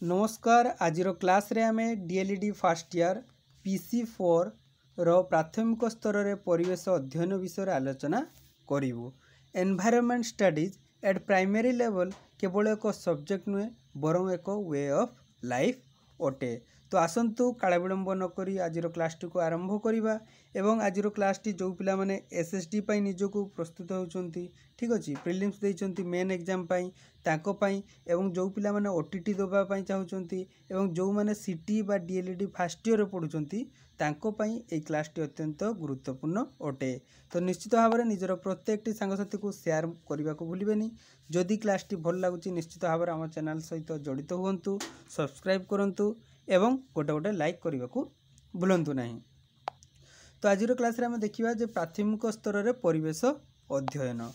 नमस्कार आज क्लास रे आमे डीएलईडी फर्स्ट ईयर PC4 रो प्राथमिक स्तर रे परिवेश अध्ययन विषय आलोचना करिवु। Environment studies at primary level केवल एक सब्जेक्ट नुहे बरं एक वे ऑफ लाइफ अटे। तो आसंतु काला विलंब नकरी आज क्लास टी को आरंभ करिबा एवं आज क्लास टी जो पिला माने एसएसडी पई निजको प्रस्तुत होउचंती ठीक अछि प्रीलिम्स देइचंती मेन एग्जाम पई ताको पई एवं जो पिला माने ओटीटी दोबा पई चाहुचंती एवं जो माने सिटी बा डीएलईडी फर्स्ट ईयर पढुचंती ताको पई ए क्लास टी अत्यंत गुरुत्वपूर्ण अटे। तो निश्चित भाव में निजर प्रत्येकटी सांगसाथी को शेयर करने को भूलिबेनी। जदि क्लास टी भल लगुच निश्चित भाव में आम चैनल सहित जड़ित हुंतु, सब्सक्राइब करंतु एवं गोटे गोटे लाइक करने को भूलंतु नहीं। तो आज क्लास रे हम देखिबा जे प्राथमिक स्तर रे परिवेश अध्ययन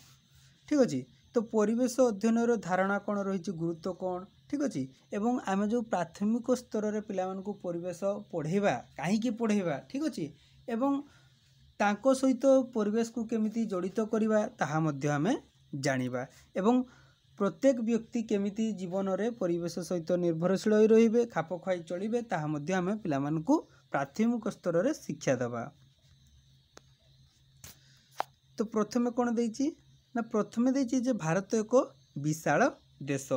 ठीक अछि। तो परिवेश अध्ययन रो धारणा कौन रही गुरुत्व कौन ठीक अछि एवं आम जो प्राथमिक स्तर रे पिला मानकु परिवेश पढ़ेबा काहेकि पढ़ेबा ठीक अछि एवं तांको सहित परिवेश को केमिति जड़ित करिबा ताहा मध्य आमे जानिबा एवं प्रत्येक व्यक्ति केमिति जीवन रे परिवेश सहित निर्भरशील होई रहिबे खाप खाई चलिबे ताहा मध्य आमे पिला मानकु प्राथमिक स्तर रे शिक्षा देबा। तो प्रथमे कोन देइछि ना प्रथमे देइछि जे भारत एक विशाल देश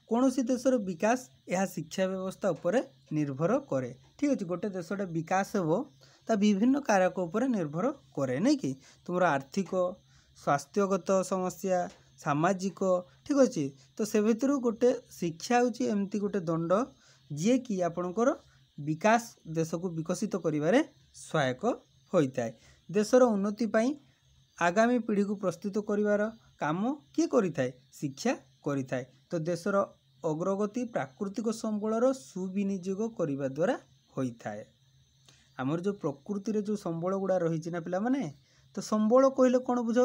कौन सी देशर विकास यह शिक्षा व्यवस्था उपरे निर्भर करे ठीक अछि। गोटे देशटा विकास हेबो ता विभिन्न कारक उपरे निर्भर करे नहीं कि तुमर आर्थिक स्वास्थ्यगत समस्या सामाजिक ठीक अछि। तो से भितर गोटे शिक्षा होची एमती गोटे दंड जे कि आपणकर विकास देश को विकसित करिवारे सहायक होइताय। देशर उन्नति पई आगामी पीढ़ी को प्रस्तुत करिवार काम किए करिथाय शिक्षा करिथाय। तो देशर अग्रगति प्राकृतिक संबलर सुविनियोग करने द्वारा होता है। आमर जो प्रकृति रे जो संबल गुड़ा रही ना पिला माने तो संबल कहले कौन बुझ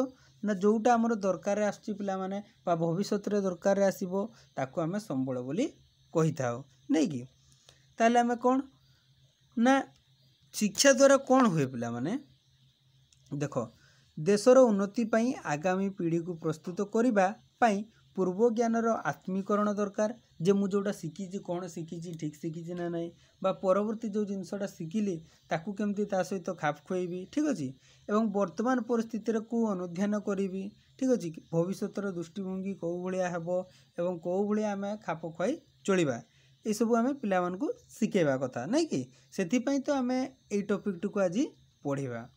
ना जोटा आमर दरकार आसुची पिला माने बा भविष्यत रे दरकार आसीबो ताको आमे संबल बोली कहि थाओ नहीं कि ताले आमे कौन ना शिक्षा द्वारा कौन हुए पिला माने देखो देशर उन्नति पई आगामी पीढ़ी को प्रस्तुत करिबा पई पूर्व ज्ञानर आत्मीकरण दरकार जे मु जोटा शिखी कौन शिखी ठीक शिखी ना नहीं बा परवर्ती जो जिनसटा शिखिली ताकू केमती ता सहित खाप खुएबी ठीक अछि एवं वर्तमान परिस्थिति को अनुध्यान करी ठीक अछि भविष्यतर दृष्टिभंगी कौ भलिया हेबो एवं कौ भलिया आमे खाप खुआई चलिबा ए सब आमे पिला मानकु शिखेबा कथा नहीं कि सेथि पई तो आमे एई टॉपिक को आज पढ़िबा।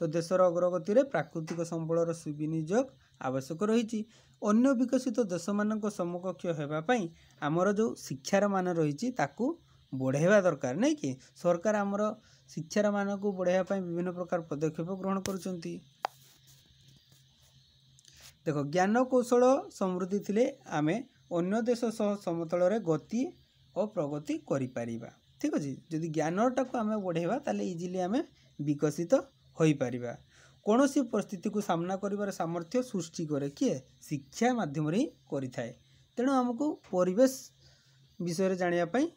तो देशर अग्रगति रे प्राकृतिक संबलर सुविनियोग आवश्यक रही अन्य विकसित देश मानक समकक्ष हेबा पई आमर जो शिक्षार मान रही ताकू बढ़ाइबा दरकार नहीं कि सरकार आमर शिक्षार मान को बढ़ाइबा पई विभिन्न प्रकार पदक्षेप ग्रहण करुचंती। देखो ज्ञान कौशल समृद्धि थिले आमे अन्य देश सह समतल रे गति और प्रगति करि परिबा ठीक अछि। जदि ज्ञानटा को आमे बढ़ाइबा ताले इजीली आमे विकसित होई परिबा। कौन सी परिस्थिति को सामना करिवार सामर्थ्य सृष्टि करे किए शिक्षा माध्यम रे करि थाए। तेणु हमको परिवेश विषय जानिया पई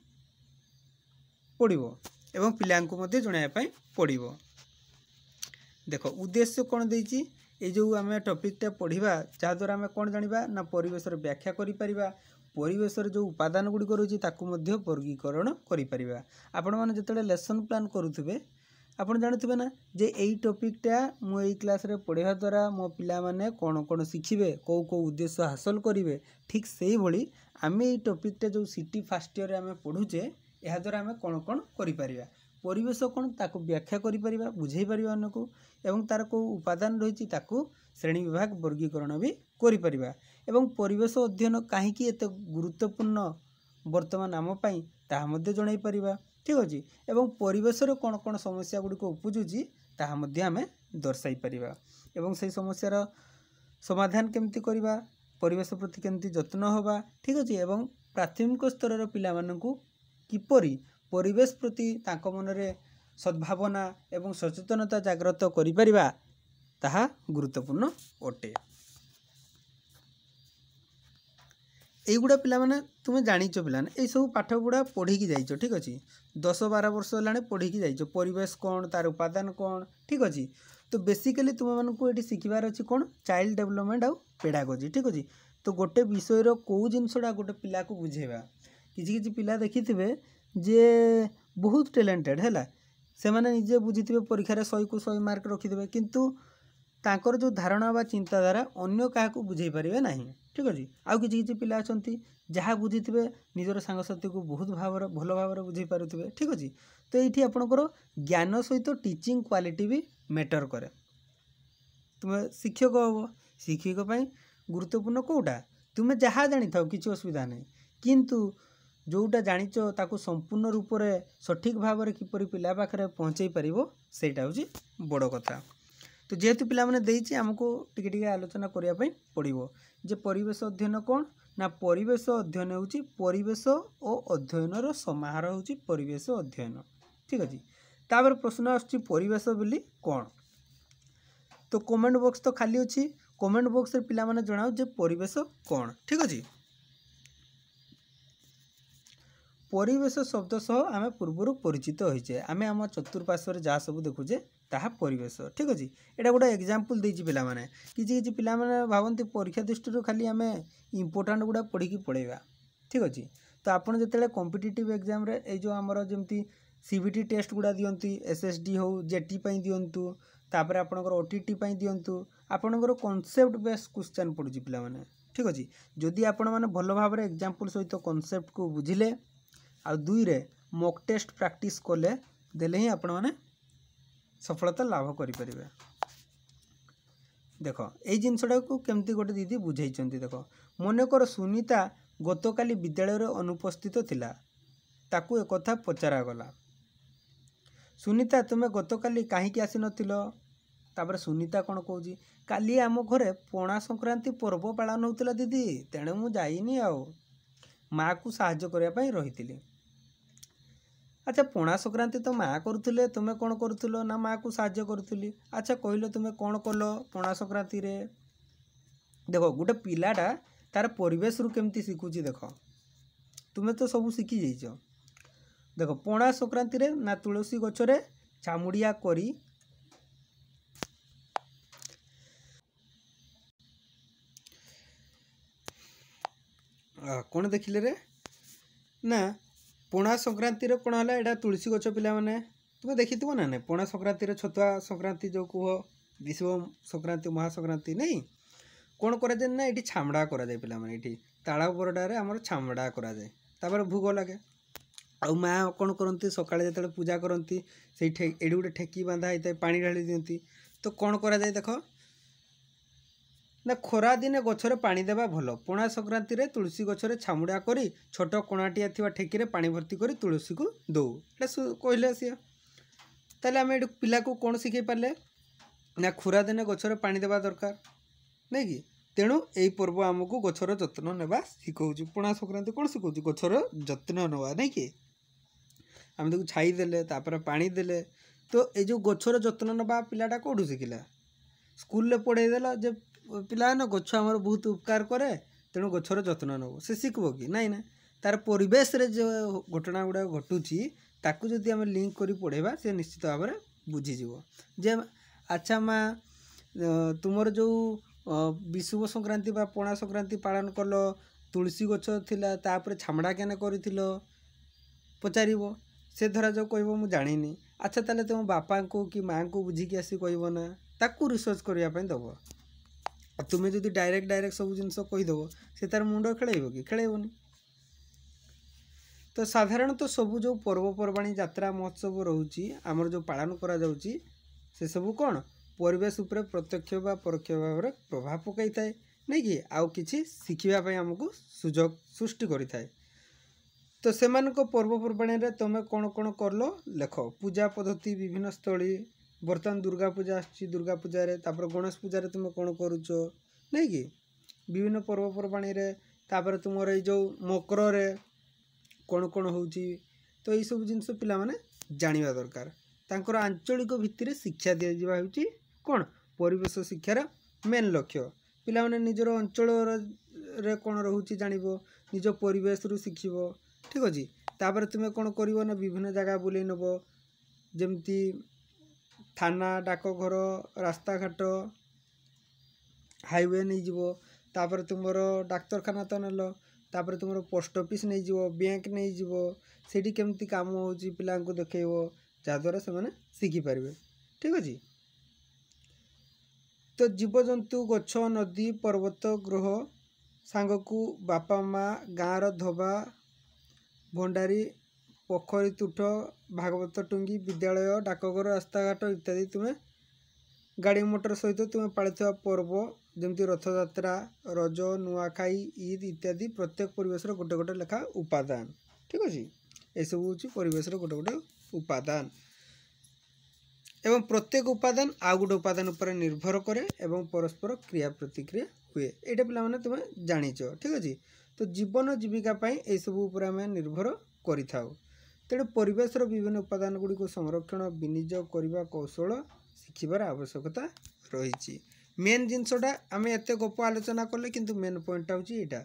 पड़िबो एवं पिलांको मध्ये जणाया पई पड़िबो। देखो उद्देश्य कौन देइछि ए जो आमे टॉपिकटा पढ़िबा जा द्वारा आमे कौन जानिबा ना परिवेश रे व्याख्या करि परिबा परिवेश रे जो उपादान गुडी करूछि ताकू मध्ये वर्गीकरण करि परिबा। आपण माने जतले लेसन प्लान करूथबे आपण जानथिबे ना जे एई टॉपिकटा मु एई क्लास रे पढ़िबा द्वारा मो पिला माने कोन कोन शिखिबे को उद्देश्य हासिल करिवे ठीक सेही भली आमे एई टॉपिकटा जो सिटी फर्स्ट ईयर रे आमे पढुचे एहा द्वारा आमे कोन कोन करि परिबा परिवेश कोन ताकू व्याख्या करि परिबा बुझाई परिबा अनको एवं तार को उपादान रहिछि ताकू श्रेणी विभाग वर्गीकरण भी करि परिबा एवं परिवेश अध्ययन काहे कि एते गुरुत्वपूर्ण वर्तमान आम पई ताहा मध्ये जणाई परिबा ठीक अछि एवं परिवेश रे कोन कोन समस्या गुडी को उपजुजी ताहा मध्ये आमे दर्शाई परिबा एवं से समस्यार समाधान केमती करिबा परिवेश प्रति केमती जत्न होबा ठीक अछि एवं प्राथमिक स्तर रे पिला मानकु किपरि परिवेश प्रति तांको मन रे सद्भावना एवं सचेतनता जागृत करि परिबा ताहा गुरुत्वपूर्ण अटे। एगुड़ा पिला माने तुमे जानिचो पिला ए सब पाठ गुड़ा पढ़ी की जाइचो ठीक अछि 10-12 वर्ष लाने पढ़ी की जाइचो परिवेश कौन तार उपादान कौन ठीक अछि। तो बेसिकली तुम मानकु एटी सिखिबार अछि कौन चाइल्ड डेवलपमेंट आउ पेडागोजी ठीक अछि। तो गोटे विषय रो को जिनसडा गोटे पिला को बुझेबा किसी पिला देखिथिबे जे बहुत टैलेंटेड है से मैंने निजे बुझीथिबे परीक्षा 100 को 100 मार्क रखिदेबे किंतु तांकर जो धारणा बा चिंताधारा अन्य क्या बुझे पारे ना। ठीक अच्छे आउ किसी पिला अच्छा जहाँ बुझीथिबे निजर सांगसाथी को बहुत भल भाव बुझे पारे। ठीक अच्छे तो ये आपणकर ज्ञान सहित टीचिंग क्वालिटी भी मैटर करे। तुम्हें शिक्षक हम शिक्षक गुरुत्वपूर्ण कौटा तुम्हें जहाँ जानी था किसी असुविधा नहीं किंतु जोटा जानिच ताकू संपूर्ण रूप से सठिक भाव में किपर पिला पाखे पहुँचे पार सेटा हूँ बड़ कथा। तो जेहेतु पिला माने देइछि हमको टिके टिके आलोचना करने पड़ो जे परिवेश अध्ययन कौन ना परिवेश अध्ययन होची परिवेश और अध्ययन समाहार होची परिवेश अध्ययन। ठीक अच्छे तापर प्रश्न आसुछि परिवेश बोली कौन। तो कमेंट बॉक्स तो खाली अच्छी कमेंट बॉक्स रे पिला माने जणाओ जे परिवेश कौन। ठीक अच्छे परिवेश शब्द सह आम पूर्वर परिचित होइछे आम आम चतुर्पार्श्व जहाँ सब देखुचे ताहा परिवेश। ठीक अच्छे यहाँ गोटे एग्जांपल देछि पिला माने किसी पिला माने भावती परीक्षा दृष्टि खाली आम इंपोर्टाट गुड़ा पढ़ी पढ़ेगा। ठीक अच्छे तो आपड़ जो कॉम्पिटिटिव एग्जाम रे ए जो आमर जमती सीबीटी टेस्ट गुड़ा दियंती एसएसडी हो जेटी पई दियंतु तापर आपनकर ओटीटी पई दियंतु आपनकर कॉन्सेप्ट बेस क्वेश्चन पड़ुची पिला माने। ठीक अच्छे जदि आपण माने भल भाव रे एग्जांपल सहित कॉन्सेप्ट को बुझिले आ दुई रे मॉक टेस्ट प्रैक्टिस कले देले ही आपण माने सफलता लाभ करें। देख यही जिनसटा को केमती गोटे दीदी बुझे देख मनकर सुनीता गतकाली विद्यालय अनुपस्थित थिला ताकू एक कथा पचरागला सुनीता तुम्हें गतकाली कहीं आसी नथिलो तापर सुनीता कौन कौची काली आम घरे पणा संक्रांति पर्व पालन होता दीदी तेणु मु जाइनी आओ माँ को साहाय्य करने रही। अच्छा पणा संक्रांति तो माँ करुले तुम्हें कौन करुल ना माँ को साहाय्य करुली। अच्छा कहल तुम्हें कौन कल पणा संक्रांति रे देख गोटे पिलाटा तार परिवेश रु केमती शिखुची देख तुम्हें तो सब शिखी जाइछ। देख पणा संक्रांति रे ना तुलसी गछरे चामुड़िया करी कौन देखिले रे ना पणा संक्रांति कौन है यहाँ तुलसी गछ पिला माने तुम्हें देखी ना ना पणा संक्रांति छतुआ संक्रांति जो कह विश्व संक्रांति महासंक्रांति नहीं कौन कराए ना ये छामड़ा कराए पिला माने ये ताला बरडारे आमर छामड़ा कराए तापर भोग लगे आ माँ कौन करती सकाଳେ जो पूजा करती से ये गोटे ठेकी बांधा होता है पानी ढाली दिखती तो कौन कराए देख ना खरा दिने गछरे पानी देवा भल पणा संक्रांति रे तुलसी गछरे छामुड़ा करी छोट कोणाटिया थिवा ठेकी रे पानी भर्ती करी तुलसी को दो कहले सी ताले आम ये पिला को कौन शिखे पारे ना खरा दिने गछरे पानी देवा दरकार नहीं कि तेणु यही पर्व आमको गछर जत्न नेबा शिखौची पणा संक्रांति कौन शिखौची गछर जत्न नेवा नहीं कि आम ताको छाई देले तापर पानी देले तो ये जो गछर जत्न नेबा पिलाटा कोठू शिखिला स्कूल रे पढ़े देला जे पिला ना गछ आमर बहुत उपकार करे तेणु गछर जत्न नब से शिखब कि नाई ना तार परिवेश रे जो घटना गुड़ा घटुची ताकू जदि आम लिंक करी पढ़ेबा से निश्चित भाव में बुझीजिव जे अच्छा माँ तुमर जो विषुव संक्रांति बा पणा संक्रांति पालन कल तुलसी गछ थिला तापर छामड़ा केने करिथिलो पचारिबो से धरा जो कहबो मु जानिनी अच्छा ताले तुम बापा को कि माँ को बुझिकी आसी कहबो ना ताकू रिसर्च करिया पई दबो तुम्हें जो डायरेक्ट सब जिनस कहीदेव से तार मुंड खेल कि खेलनी। तो साधारणतः सब जो पर्वपर्वाणी यात्रा महोत्सव रोची आमर जो पालन करा जाउची से सब कौन परिवेश उपरे प्रत्यक्ष बा परोक्ष भाव में प्रभाव पकई थाए नहीं कि आउ किछि शिखिबा आमको सुजोग सृष्टि करि थाए। तो सेमानक पर्वपर्वाणी रे तुम कौन कौन करलो लेख पूजा पद्धति विभिन्न स्थली बर्तमान दुर्गा पूजा आछि दुर्गा पूजा रे तापर गणेश पूजा रे तुम कौन करूच नहीं कि विभिन्न पर्वपर्वाणी रे तापर तुमर ये जो मकर रे कौन कौन होउची तो ये सब जिनस पिला माने जानिबा दरकार तांकर आंचलिक भित्तिरे शिक्षा दिया जिबा होउची कौन परिवेश शिक्षार मेन लक्ष्य पिला माने निजर अंचल रे कौन रहउची जानिबो निज परिवेश रु शिखिबो। ठीक अछि तापर तुम कौन करिवो ना विभिन्न जगह बुले नबो जेमती थाना डाकघर रास्ता घाट हाईवे नहीं जीवो तापर तुमर डाक्तरखाना तो नेल तापर तुम पोस्ट ऑफिस नहीं जीवो बैंक नहीं जीवो सेठी केमती काम होची पिला को देखैबो जहाँद्वारा से मैंने शिखिपारे ठीक अच्छे। तो जीवजंतु गछ नदी पर्वत ग्रह सांग को बापा माँ गाँव धोबा भंडारी पोखरी तुठ भागवत टुंगी विद्यालय डाकघर रास्ताघाट इत्यादि तुम्हें गाड़ी मोटर सहित तुम्हें पालुवा पर्व जमती रथयात्रा रज नुआखाई ईद इत्यादि प्रत्येक परिवेश गोटे गोटे लेखा उपादान ठीक अच्छे। यह हूँ परिवेश गोटे गोटे उपादान एवं प्रत्येक उपादान आउ गोटे उपादान पर निर्भर करे एवं परस्पर क्रिया प्रतिक्रिया हुए ये पे तुम्हें जाच ठीक अच्छे। तो जीवन जीविका यह सब आम निर्भर करिथाउ तेणु परिवेशर विभिन्न उपादान गुड़ी को संरक्षण विनियोग करने कौशल शिखिबार आवश्यकता रही। मेन जिनसटा आम एत गप आलोचना कले किंतु मेन पॉइंट हूँ यहाँ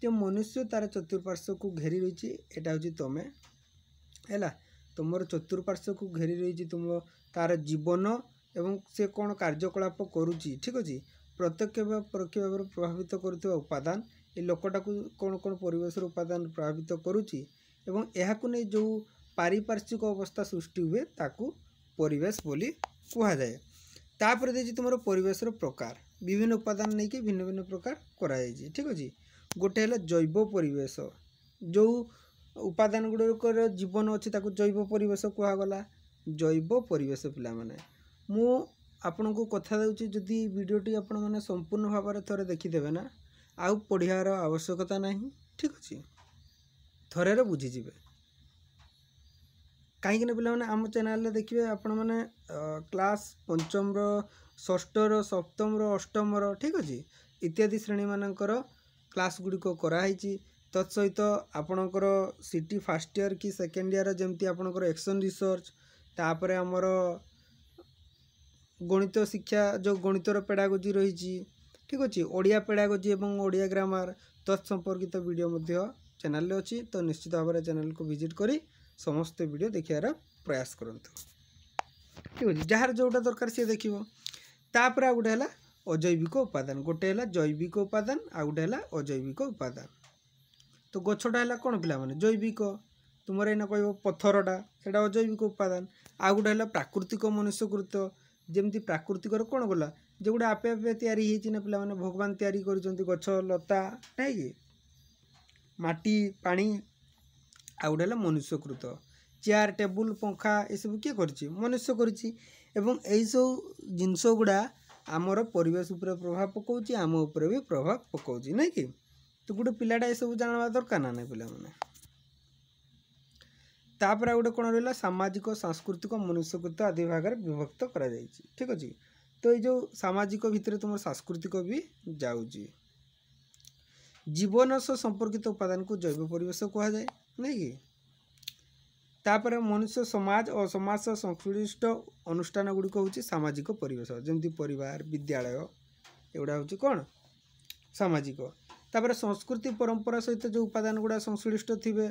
जो मनुष्य तार चतुर्पार्श्व को घेरी रही है हूँ तुम है तुम चतुर्पार्श्व को घेरी रही तुम तार जीवन एवं से कौन कार्यकलाप करुच्ची ठीक अच्छे। प्रत्यक्ष परोक्ष भाव प्रभावित करुवा उपादान ये लोकटा को कौन कौन परिवेश उपादान प्रभावित करुच्ची एवं यहाकू नहीं जो पारिपार्श्विक अवस्था सृष्टि हुए ताकू परिवेश बोली कहुए। तापर देखिए तुम परिवेशर प्रकार विभिन्न उपादान नहीं कि भिन्न भिन्न प्रकार कराई ठीक अच्छे। गोटे है जैव परिवेश जो उपादान गुड़िकर जीवन अच्छी ताकू जैव परिवेश कहगला जैव परिवेश पिला माने मु आपण को कथा दूसरी जदि वीडियोटी आपण मैंने संपूर्ण भाव में थे देखीदेवे ना आउ पढ़ियार आवश्यकता नहीं ठीक अच्छे थरे बुझीजे कहीं पे आम चैनल देखिए आपण मैंने क्लास पंचम षष्ठर सप्तम अष्टम ठीक अच्छे इत्यादि श्रेणी मानकर क्लास गुड़िक कराई तत्सहित आपणकर सिटी फास्ट ईयर कि सेकेंड ईयर जमती आपणकर एक्शन रिसर्च तापर आमर गणित शिक्षा जो गणितर पेडागोजी रही ठीक अच्छे ओडिया पेडागोजी एवं ओडिया ग्रामर तत्संपर्कित वीडियो चैनल अच्छी तो निश्चित भाव में चैनल को विजिट करी समस्त वीडियो देखार प्रयास करूँ ठीक अच्छे जार जोटा दरकार सी देख तापर आ गोटे है अजैविक उपादान गोटे है जैविक उपादान आ गोटे है अजैविक उपादान। तो गछटा है कौन पिला माने जैविक तुम एना कह पत्थरटा से अजैविक उपादान आ गोटे है प्राकृतिक मनुष्यकृत जमती प्राकृतिक कौन गला जो गोटे आपे आपे तैयारी ना पिला माने भगवान तैयारी कर गछ लता नहीं कि माटी पानी आ गोटे है मनुष्यकृत चेयर टेबुल पंखा ये सब किए कर मनुष्य कर सब जिनस गुड़ा आमर परिवेश उपर प्रभाव पकाउछि आम उपर भी प्रभाव पकाउछि नहीं कि। तो गोटे पिलाटा ये सब जानवा दरकार ना नहीं पिला माने तापर गोटे कौन रहा सामाजिक सांस्कृतिक मनुष्यकृत आदि भाग में विभक्त करा जाइछि ठीक अच्छे। तो ये जो सामाजिक भितर तुम सांस्कृतिक भी जाऊँगी जीवन सह संपर्कित उपादान को जैव परिवेश कहुए नहीं कि। तापर मनुष्य समाज और समाज सह संश्लिष्ट अनुष्ठान गुड़िक हूँ सामाजिक परिवेश जमती परिवार विद्यालय एगुड़ा हूँ कौन सामाजिक। तापर संस्कृति परंपरा सहित जो उपादान गुड़ा संश्लिष्ट थे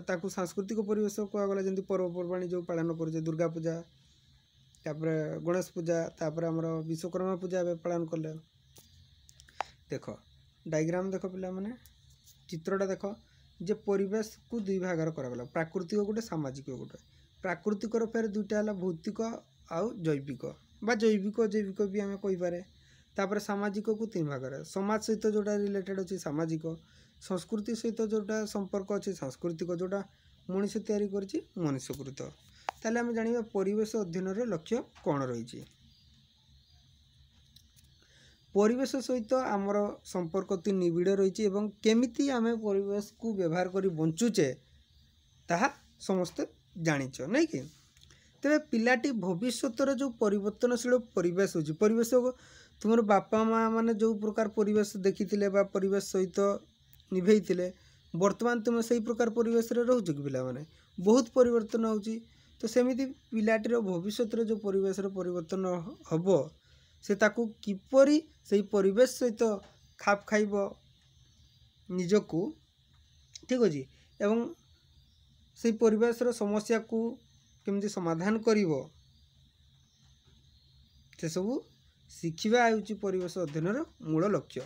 ताकू सांस्कृतिक परिवेश कहगला जमी पर्वपर्वाणी जो पालन कर दुर्गा पूजा तापर गणेश पूजा तापर आमर विश्वकर्मा पूजा पालन कले देख डायग्राम देख पिला माने चित्रटा देख जे परिवेश को दुई भाग करागला प्राकृतिक गोटे सामाजिक गोटे प्राकृतिक फेर दुईटा है भौतिक आउ जैविक बा जैविक जैविक भी आम कहीपे तापर सामाजिक को तीन भाग समाज सहित जोटा रिलेटेड अच्छी सामाजिक संस्कृति सहित जोटा संपर्क अच्छी सांस्कृतिक जोटा मनुष्य तैयारी करछि मनुष्यकृत। ताले आम जानिबा परिवेश अध्ययन लक्ष्य कौन रही परिवेश सहित आमर संपर्क अति निबिड़ रही केमिति आम परिवेश को व्यवहार कर बंचुचे ताहा समस्ते जानिच नहीं कि। तेरे पिलाटी भविष्यर जो परिवर्तनशील परिवेश हो परिवेश तुम बापा माँ मैंने जो प्रकार परिवेश देखी परिवेश सहित निभे बर्तमान तुम से प्रकार परिवेश रोच कि पिला माने बहुत परिवर्तन हो। तो सेमिति पिलाटीर भविष्य जो परिवेश परिवर्तन हम से ताकू किपरि से परिवेश सहित खाप खाइब निजको ठीक अच्छे एवं से परिवेश समस्या को केमती समाधान करिवो से सबू शिखिबा हेउछि परिवेश अध्ययन मूल लक्ष्य।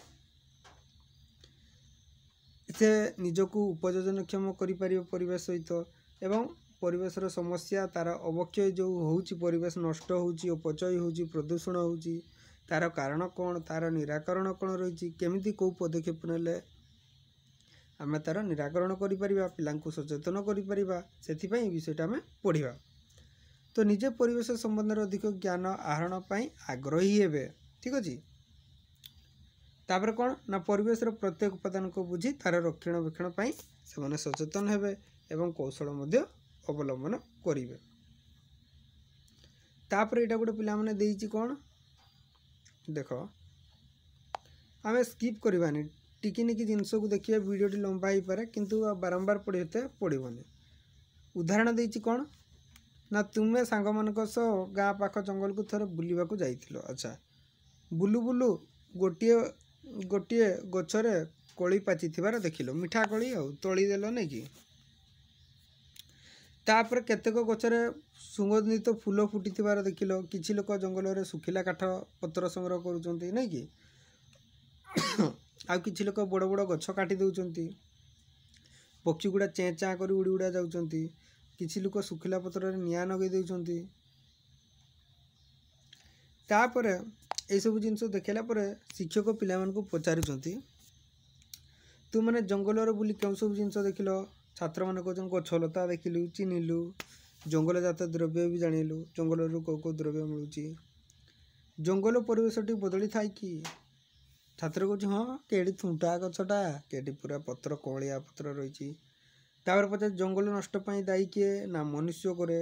से निजक उपयोजनक्षम कर परिवेश सहित एवं परिवेशर समस्या तार अवक्षय जो होउची परिवेश नष्ट होउची अपचय होउची प्रदूषण होउची तार कारण कौन तार निराकरण कौन रही केमिति को पदक्षेप नेले आम तार निराकरण करिपरिबा पिलांकु सचेतन करिपरिबा सेथिपई विषयटा आम पढ़िबा। तो निजे परिवेश संबंध अधिक ज्ञान आहरण पाई आग्रही हेबे। ठीक अछि। तापर कौन ना परिवेश प्रत्येक उपादान को बुझी तार रक्षणाबेक्षण पाई से सचेतन हेबे एवं कौशल मध्य अवलंबन करिवे। तापर एटा गोटे पिला माने देइची कौन देख आम स्किप करवानी टिकिनिकी जिनस को देखिए वीडियोटी लंबा हो पारे किंतु बारंबार पढ़ते पड़ोनी। उदाहरण देइची कौन ना तुम्हें सांग मान सह गाँ पाख जंगल को थोड़े बुलवा को जाइथिलो। अच्छा बुलू बुलू गोटे गोटे गछरे कली पाची थिबार देखिलो मिठा कली आ तोली देलो नहीं कि तापर केतेक गछरे सुगंधित फूल फुटी थिबार देखिलो। किछि लोक जंगल रे सुखिला काठ पत्र संग्रह करूचंती नहीं कि आ किछि लोक बड़ बड़ गछ काटी दउचंती पक्षी गुड़ा चें चाँ कर उड़ी उड़ा जाउचंती किछि लोक सुखिला पत्र रे निया नगै दउचंती। तापर ए सब जिनस देखला परे शिक्षक पिला मानकु पचारुचंती तू माने जंगल रे बुली केउ सब जिनस देखिलो। छात्र मान कहते गछलता देखिलु चिन्हिलु जंगल जात द्रव्य भी जानिलु जंगल रू कौ द्रव्य मिलूची जंगल परिवेशटी बदली थाई कि छात्र कहूँ हाँ केडी थुंटा गछटा केडी पूरा पत्र कलिया पत्र रही। तापर पचार जंगल नष्ट पाई दायी किए ना मनुष्य करे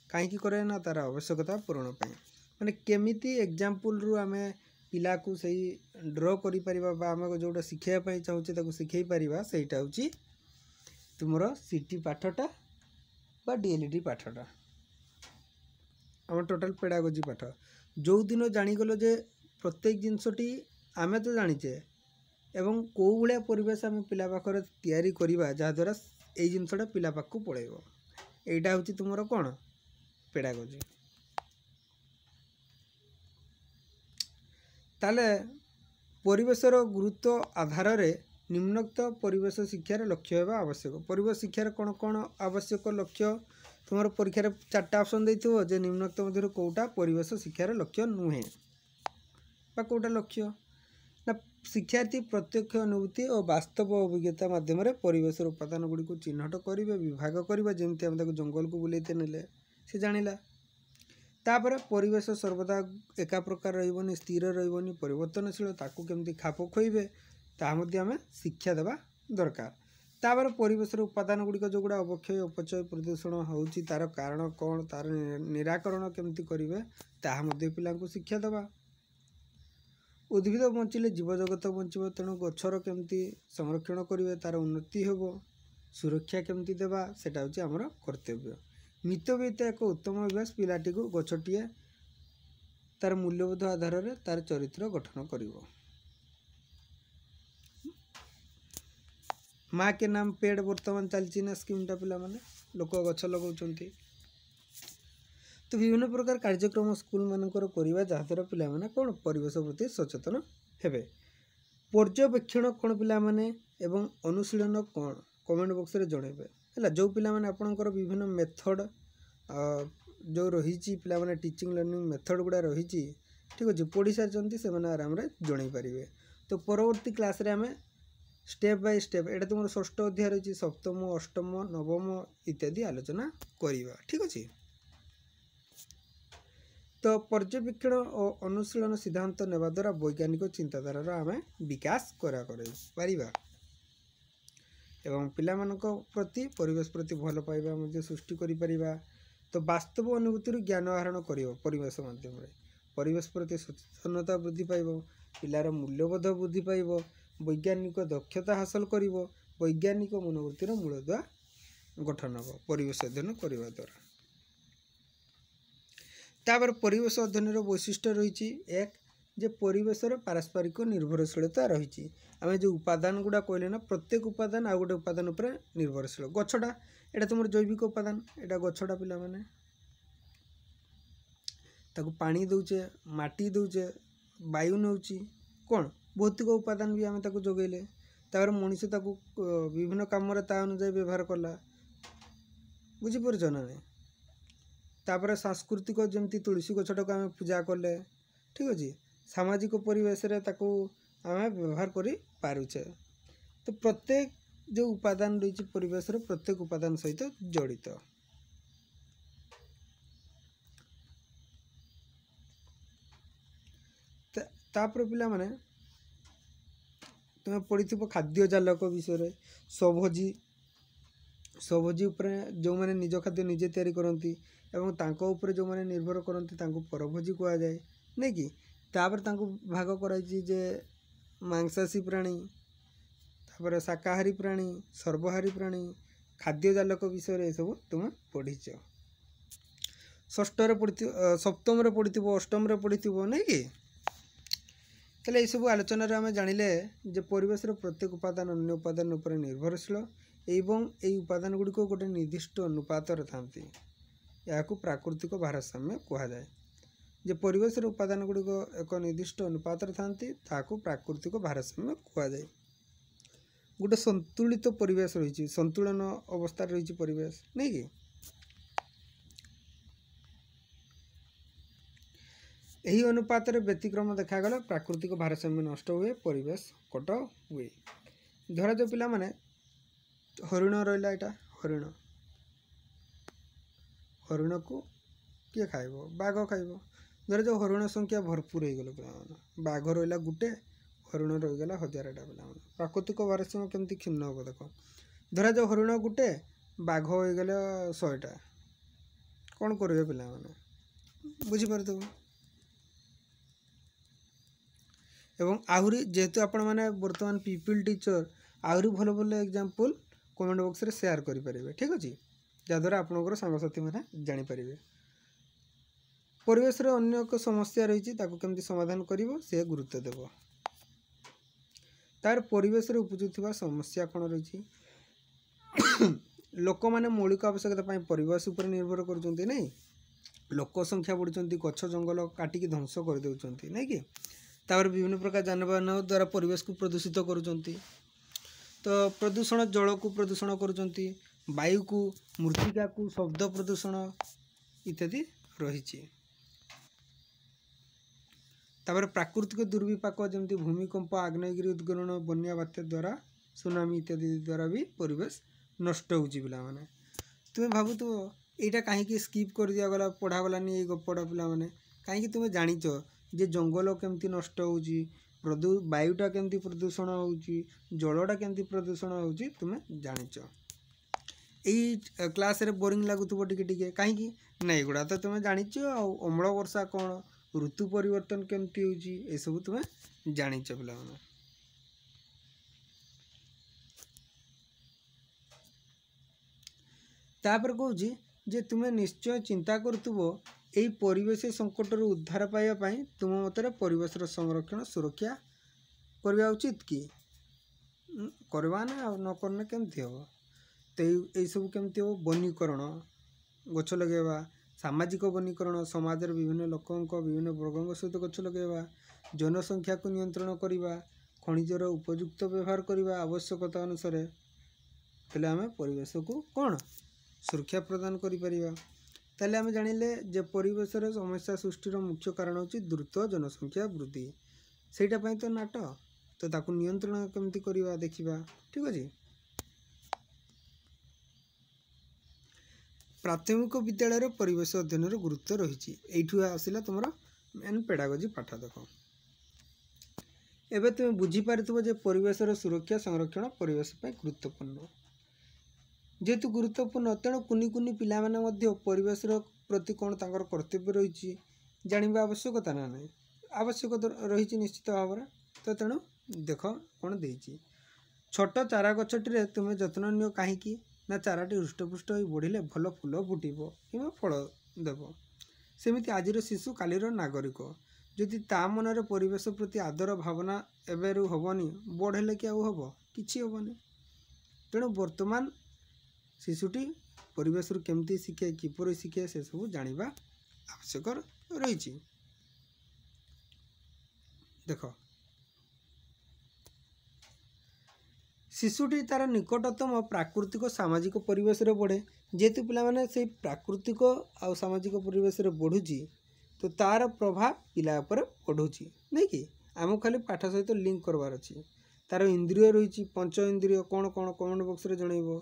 कहीं करे ना तार आवश्यकता पूरण पाई माने केमिति एग्जाम्पल रू आम पिला को सही ड्र कर आम जोटा शिखाई चाहूँ शिखई पार सहीटा हूँ तुमर सीटी पाठटा बा डीएलडी पाठटा आम टोटाल पेडागोजी पाठ जो दिन जानीगल जे प्रत्येक जिनसटी आम तो जानीचे एवं कौ भाया परिवेश आम पिला पाखरे तैयारी करवा जहाद्वारा ये जिनसटा पिला पाख को पड़ेब एटा हूँ तुमर कौन पेडागोजी। ताले परिवेशर गुरुत्व आधार रे निम्नोक्त परिवेश शिक्षार लक्ष्य होगा आवश्यक। परिवेश शिक्षार कौन कौन आवश्यक लक्ष्य तुम परीक्षार 4टा ऑप्शन देइथिबो जे निम्नोक्त मध्य कोटा परिवेश शिक्षार लक्ष्य नुहे बा कोटा लक्ष्य ना शिक्षार्थी प्रत्यक्ष अनुभूति और वास्तव अभिज्ञता माध्यम परिवेश उपादान गुड़ी को चिन्हट करेंगे विभाग करेंगे जमती आम जंगल को बुलेते नेले से जानिला। तापर परिवेश सर्वदा एका प्रकार रही स्थिर रही परिवर्तनशील ताकू केमती खाप खोइबे ताहा आम शिक्षा देवा दरकार। तापर परिवेश उपादान गुड़िक जो गुड़ा अवक्षय अपचय प्रदूषण होउची तार कारण कौन तार निराकरण केमती करेंगे ताहा पिला शिक्षा देवा। उद्भिद बंचिले जीवजगत बंचब तेणु गछर केमती संरक्षण करेंगे तार उन्नति होबो सुरक्षा केमती देवा सेटा होची आमर कर्तव्य। मितव्ययिता एक उत्तम अभ्यास पिलाटी को गछटिए तार मूल्यबोध आधार रे तार चरित्र गठन करिवो। माँ के नाम पेड़ वर्तमान चलती ना स्कीमटा पिला माने लोक गछ लगाउछंती तो विभिन्न प्रकार कार्यक्रम स्कूल मानकर करवा जहाद्वारा पिला माने कौन परिवेश प्रति सचेतन हेबे। पर्यवेक्षण कौन पिला माने एवं अनुशीलन कौन कमेंट बॉक्स रे जणेबे है जो पिला माने आपणकर विभिन्न मेथड जो रही पिला माने टीचिंग लर्निंग मेथड गुड़ा रही ठीक अच्छे पढ़ी सारी से आराम रे जणई पारिबे। तो परवर्ती क्लास रे आमे स्टेप बाय स्टेप एटा तुम 6ठ अध्याय रही सप्तम अष्टम नवम इत्यादि आलोचना करिबा ठीक अच्छे। तो पर्यवेक्षण और अनुशीलन सिद्धांत नेवा द्वारा वैज्ञानिक चिंताधारार आम विकास करा पारिबा एवं पिला मानक प्रति परिवेश प्रति भल पाइबा मध्य सृष्टि करि परिबा। तो वास्तव अनुभूति ज्ञान आहरण करियो परिवेश माध्यम परिवेश प्रति सचेतनता वृद्धि पाइब पिलार मूल्यबोध वृद्धि पाइब वैज्ञानिक दक्षता हासिल करिवो वैज्ञानिक मनोवृत्तिर मूलदुआ गठन हो परिवेश अध्ययन करने द्वारा। तापर परिवेश अध्ययन वैशिष्ट्य रही एक जे परिवेशर पारस्परिक निर्भरशीलता रही आम जो उपादान गुड़ा कहले ना प्रत्येक उपादान आ गोटे उपादान उपर निर्भरशील गछटा एटा तुम जैविक उपादान एटा गछटा पिला माने ताकू पानी दौचे माटी दौचे वायु नौची कौन भौतिक उपादान भी आम ताकू जोगेले तापर मनीष ताकू विभिन्न काम ता अनुसार व्यवहार कला बुझीपार ना नहीं तापर सांस्कृतिक जमती तुलसी गछटा को आम पूजा कले ठीक अच्छे सामाजिक परिवेश आम व्यवहार कर पारुचे तो प्रत्येक जो उपादान रही परिवेश प्रत्येक उपादान सहित जड़ित तापर पिला माने तुम पढ़ी खाद्य जालक विषय स्वभोजी स्वभोजी जो मैंने निज खाद्य निजे तैयारी करती एवं तांको ऊपर जो मैंने निर्भर करती परभोजी कह जाए नहीं कि तापर तांको भाग कराई जे मांसाशी प्राणी तापर शाकाहारी प्राणी सर्वहारी प्राणी खाद्य जालक विषय ये सब तुम पढ़ीच षष्ठ पढ़ी सप्तम पढ़ी अष्टम पढ़ी नहीं कि तेल सब आलोचन आम जानिले जे परिवेश प्रत्येक उपादान अन्य उपादान उपर निर्भरशील एवं यही उपादान गुड़िक गोटे निर्दिष्ट अनुपात था या प्राकृतिक भारसाम्य कहुए जे परिवेश उपादान गुड़िक एक निर्दिष्ट अनुपात था प्राकृतिक भारसाम्य कहुए गोटे संतुलित परिवेश रही संतुलन अवस्था रही परिवेश नहीं कि यही अनुपात व्यतिक्रम देखागला प्राकृतिक भारसाम्य नष्ट हुए परिवेश कट हुए धरा जो पिला माने हरिण रहा यहाँ हरिण हरिण को किए खाइब बाघ खाइब धरा जो हरिण संख्या भरपूर हो गल पे बाघ रहा गुटे हरिण रहीगला 1000टा पे प्राकृतिक भारसाम्य केमती क्षीण हम देख धरा जो हरिण गुटे बाघ हो गले 100टा कौन करेंगे पिला माने बुझीपार एवं आहरी जेहेतु आपण मैंने बर्तमान पीपल टीचर आहरी भल भल एग्जांपल कमेंट बॉक्स रे शेयर करेंगे ठीक अच्छे जहाद्वारा आपंकर सांगसाथी मैंने जानीपर परिवेश अन्य एक समस्या रही केमती समाधान कर सी गुरुत्व देव तार परिवेश उपजुवा समस्या कौन रही लोक मैंने मौलिक आवश्यकता परिवेश उपर निर्भर कर नहीं लोक संख्या बढ़ुंट गछ जंगल काटिकी ध्वंस कर दे नहीं कि तापर विभिन्न प्रकार जानवाहन द्वारा परिवेश को प्रदूषित करुँच तो प्रदूषण जल को प्रदूषण करुँच वायु को मृत्तिका को शब्द प्रदूषण इत्यादि रही तापर प्राकृतिक दुर्विपाक जमती भूमिकंप आग्नेयगिरी उद्गीरण बन्या बात्या द्वारा सुनामी इत्यादि द्वारा भी परिवेश नष्ट होची पिला माने तुम्हें भावुथ यहाँ कहीं स्किप कर दिया गला पढ़ा गलानी ये गपटा पिला माने कहीं तुम्हें जानिच जे जंगल केमती नष्ट होची वायुटा केमती प्रदूषण होची जलटा केमती प्रदूषण होची तुम्हें जानिच यही क्लास रे बोरिंग लगुव टिके कहीं ना एगुड़ा तो तुम्हें जानिच अम्ल वर्षा कौन ऋतु परिवर्तन केमती होची ए सब तुम्हें जानिच पिला माने तापर कहूँ जे तुम्हें निश्चय चिंता करुव यही परिवेश संकट उद्धार पाइबा तुम मत परिवेश संरक्षण सुरक्षा करवा उचित कि करवा ना न करने केमती हम तो यही सब केमती हम वनीकरण गछ लगेवा सामाजिक वनीकरण समाज विभिन्न लोकों विभिन्न वर्गों सहित गछ लगेवा जनसंख्या को नियंत्रण करवा खनिजर उपयुक्त व्यवहार करवा आवश्यकता अनुसार तेल आम परिवेश को कौन सुरक्षा प्रदान करिपरिबा ताले आम जानिले जे परिवेश समस्या सृष्टिर मुख्य कारण होची द्रुत जनसंख्या वृद्धि सेटा पई तो नाट तो ताकू नियंत्रण केमती करवा देखिबा ठीक अछि प्राथमिक विद्यालय परिवेश अध्ययन गुरुत्व रही एठू आसिला तुमर मेन पेडागोजी पाठ देख एबे तुम बुझी पारिथबो जे परिवेश सुरक्षा संरक्षण परिवेश पई गुरुत्वपूर्ण जेहेतु गुरुत्वपूर्ण तेणु कुनि कुनि पिला माने मध्य परिवेश प्रति कौन तांकर कर्तव्य रही जानवा आवश्यकता ना ना आवश्यक रही निश्चित भाव में तो तेणु देख कौन देती छोट चारा गछटी तुम्हें जत्न नियो कहीं ना चाराटी हृष्टपुष्ट हो बढ़िले भल फूल फुटब कि फल देव सेमिति आजिर शिशु कालीर नागरिक जदि ता मनरे परिवेश प्रति आदर भावना एवं हेनी बढ़े कि हम कि हेनी तेणु वर्तमान शिशुटी परिवेश केमती शिखे किपर शिखे से सब जाना आवश्यक रही देख शिशुटी तार निकटतम प्राकृतिक सामाजिक परिवेश बढ़े जेहेतु पिलाने से प्राकृतिक आ सामाजिक परिवेश बढ़ुची तो तार प्रभाव पिला पर पढ़ुची नहीं कि आमको खाली पाठ सहित लिंक करवार अच्छी तार इंद्रिय रही पंच इंद्रिय कौन कौन कमेंट बॉक्स रे जनइब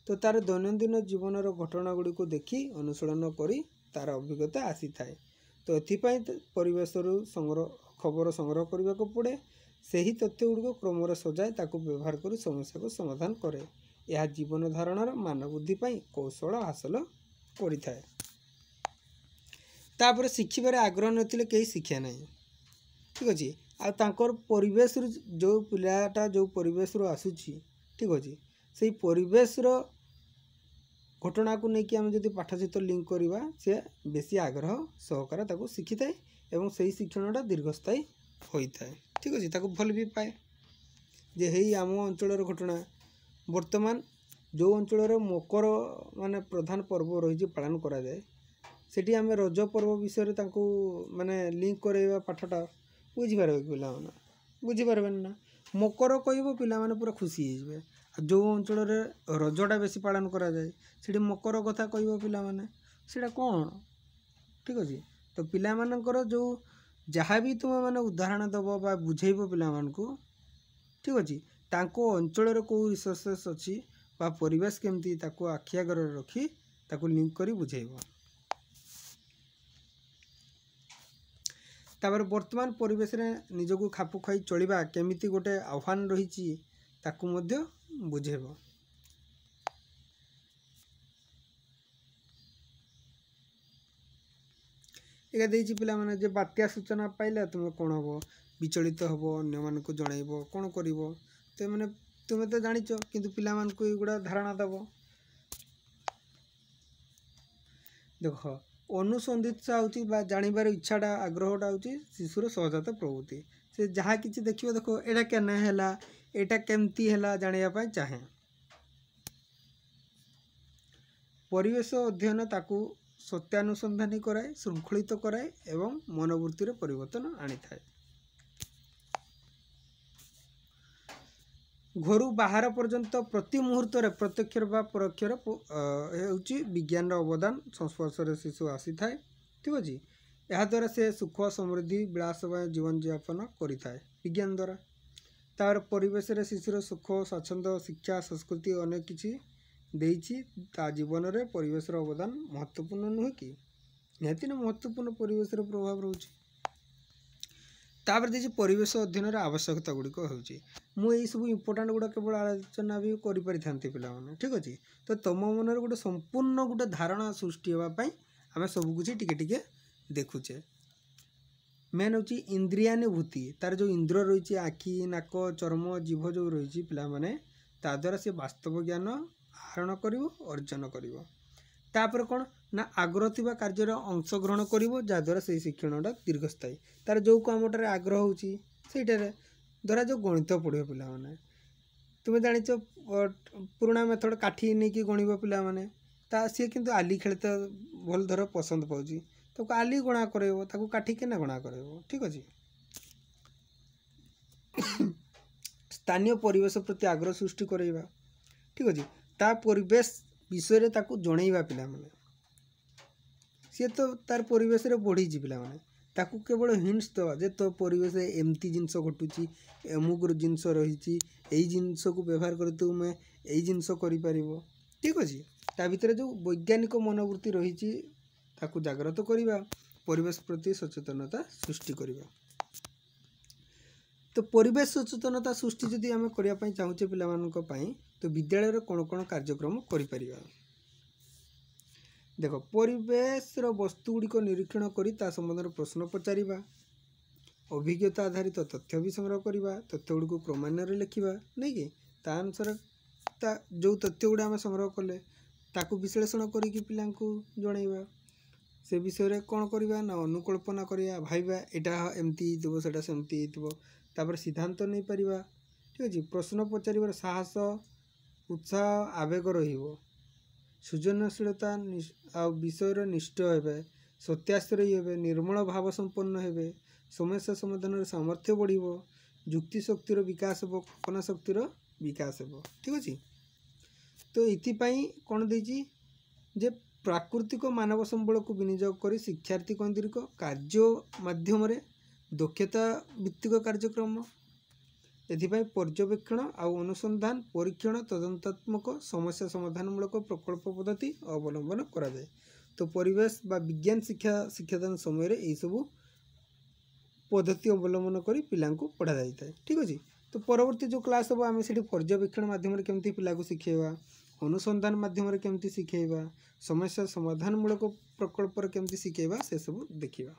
तो तार दैनंदिन जीवन घटना गुड़ी को देखी अनुसरण करी तार अभिज्ञता आसी थाए तो एथिपाई परिवेश संग्रह खबर संग्रह करने को पड़े से ही तथ्य गुड़िक क्रम सजाए ताकू व्यवहार कर समस्या को समाधान करे यह जीवन धारण मान बुद्धि कौशल हासिल करें तापर शिखिबार आग्रह नथिले कहीं शिक्षा ना ठीक अच्छे आर परिवेश जो पिलाटा जो परिवेश आसूची ठीक अच्छे से परिवेश घटना को लेकिन आम जब पाठ सहित लिंक करवा सी बेसी आग्रह सहकार ताको शिखी थाए एवं से शिक्षणटा दीर्घस्थायी होता है ठीक अच्छे ताको भल भी पाए जे हे आम अंचल घटना वर्तमान जो अंचल मकर माने प्रधान पर्व रही पालन करा जाए सेठी आम रज पर्व विषय माने लिंक करवा पाठटा बुझीपारे पिला बुझीपारे ना मकर कह पिला पूरा खुशी हो जो अंचल रजटा बेसी पालन करा जाए से मकर कथा कह पिला से कौन ठीक अच्छे तो पिला मानकर जो जहाँ भी तुम मैंने उदाहरण दब बा बुझेब पिला ठीक अच्छे तांको अंचल कौ रिसोर्सेस अच्छी बा परिवेश केमती ताको आखि आगर रखी ताको लिंक करी बुझेब तापर वर्तमान परिवेश रे निजको खाप खाई चलवा केमिति गोटे आह्वान रही ताकू मध्य बुझेब एका देछि पिला माने जे बात्या सूचना पाइले तुम कौन हम विचलित हम अन्य मान को जनइब कौन कर तो मैंने तुम्हें तो जाच किंतु पिला मान को एगुड़ा धारणा दब देख अनुसंधित्सा हूँ जानवर इच्छाटा आग्रहटा हूँ शिशुर सहजात प्रवृत्ति से जहाँ कि देखिए देख एटा केने है एटा केमती है जानापी चाहे परिवेश अध्ययन ताकू सत्यानुसंधानी कराए श्रृंखलित कराए एवं मनोवृत्तिर परिवर्तन आनी थाए घर बाहर पर्यंत प्रति मुहूर्त प्रत्यक्ष बा परोक्षर विज्ञान अवदान संस्पर्श शिशु आसी थाए ठीक अच्छे यह द्वारा से सुख समृद्धि विलासमय जीवन यापन करें विज्ञान द्वारा तार परिवेश रे शिशुर सुख स्वच्छंद शिक्षा संस्कृति अनेक किसी देइछि ता जीवन रे परिवेश अवदान महत्वपूर्ण नुहे कि निहाती महत्वपूर्ण परिवेश प्रभाव रोचे तापर देखिए परिवेश अध्ययन आवश्यकता गुड़िक होई सब इम्पोर्टाट गुड़ा केवल आलोचना भी करें पिला ठीक अच्छे तो तुम मन गोटे संपूर्ण गोटे धारणा सृष्टि होगापाई आम सबकुछ टिके देखुचे मेन हूँ इंद्रियानुभूति तार जो इंद्र रही आखि नाक चर्म जीभ जो रही पिला माने ता द्वारा से वास्तव ज्ञान आहरण कर अर्जन कर कौन ना आग्रह थी कार्य अंशग्रहण कर जहाद्वारा से शिक्षणटा दीर्घस्थायी तार जो कमटार आग्रह होटार द्वारा जो गणित पढ़े पिला तुम्हें जाच पुराणा मेथड काठी नहीं कि गणिब पिला ता सी किंतु आली खेलते भल धर पसंद पाँच तो आली गणा कर काठी के गणा कर ठीक अच्छे स्थानीय परिवेश प्रति आग्रह सृष्टि करवा ठीक अच्छे ता परिवेश विषय जनइबा पिला सी तो तार परिवेश बढ़ी पिला ताकू केवल हिंट्स दवा जे तो परिवेश एमती जिनस घटुची अमुक जिनस रही जिनस को व्यवहार कर तुम्हें यही जिनस कर ठीक अच्छे ता भीतर जो वैज्ञानिक मनोवृत्ति रही ताकू जागृत करवा परिवेश प्रति सचेतनता सृष्टि करवा तो परिवेश सचेतनता सृष्टि जदि आम करने चाहूचे पिला तो विद्यालय कौन कौन कार्यक्रम करें देख परिवेश वस्तु गुड़िक निरीक्षण कर संबंध प्रश्न पचारा अभिज्ञता आधारित तथ्य भी संग्रह करवा तथ्य गुड़ क्रमान्वय लिखा नहीं कि अनुसार जो तथ्य गुड़ा आम संग्रह कले ताकू विश्लेषण करी पिला जनइबा से विषय कौन करवा ना अनुकल्पना करवा भाईबा यहाँ एमती होता सेमती होतापर सिद्धांत नहीं पारिबा ठीक अच्छे प्रश्न पचार साहस उत्साह आवेग रहिबो सृजनशीलता आ विषय निष्ठ हे सत्याश्रयी हे निर्मल भाव संपन्न हे समस्या समाधान सामर्थ्य बढ़ युक्ति शक्तिर विकास कल्पना शक्तिर विकास हो ठीक अच्छे। तो ये कौन देजी जे प्राकृतिक मानव संबल को विनियोग कर शिक्षार्थी केन्द्रिक कार्य माध्यम दक्षता भित्तिक कार्यक्रम एथिपाई पर्यवेक्षण आउ अनुसंधान परीक्षण तदंतात्मक समस्या समाधानमूलक प्रकल्प पद्धति अवलंबन करा जाए। तो परिवेश बा विज्ञान शिक्षादान समय यही सब पद्धति अवलंबन कर पिला पढ़ा जाए ठीक अच्छे। तो परवर्ती जो क्लास हम आम से पर्यवेक्षण मध्यम केमती पिला को शिखेबा, अनुसंधान मध्यम केमती शिखेबा, समस्या समाधानमूलक प्रकल्प केमती शिखेबा से सब देखिबा।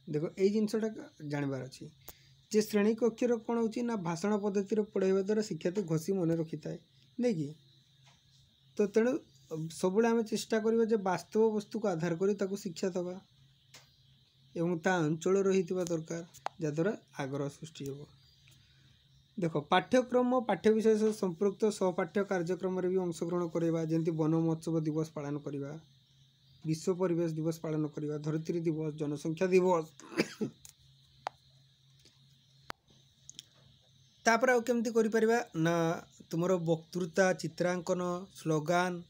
देखो यही जिनसटा जानवर अच्छी जे श्रेणी कक्षर कौन हो भाषण पद्धति पढ़ाइबा द्वारा शिक्षार्थी घोषी मन रखी थाए नहीं कि। तो तेणु सब आम चेष्टा करवा वास्तव वस्तु को आधार कर शिक्षा दबा एवं ता अंचल रही दरकार जहाद्वारा आग्रह सृष्टि हो। देख पाठ्यक्रम पाठ्य विषय सह संपृक्त सहपाठ्य कार्यक्रम भी अंशग्रहण करवा जमी वन महोत्सव दिवस पालन करवा, विश्व परिवेश दिवस पालन करवा, धरित्री दिवस, जनसंख्या दिवस तापर आउ केमती करि परिबा ना तुमरो वक्तृता, चित्रांकन, स्लोगान,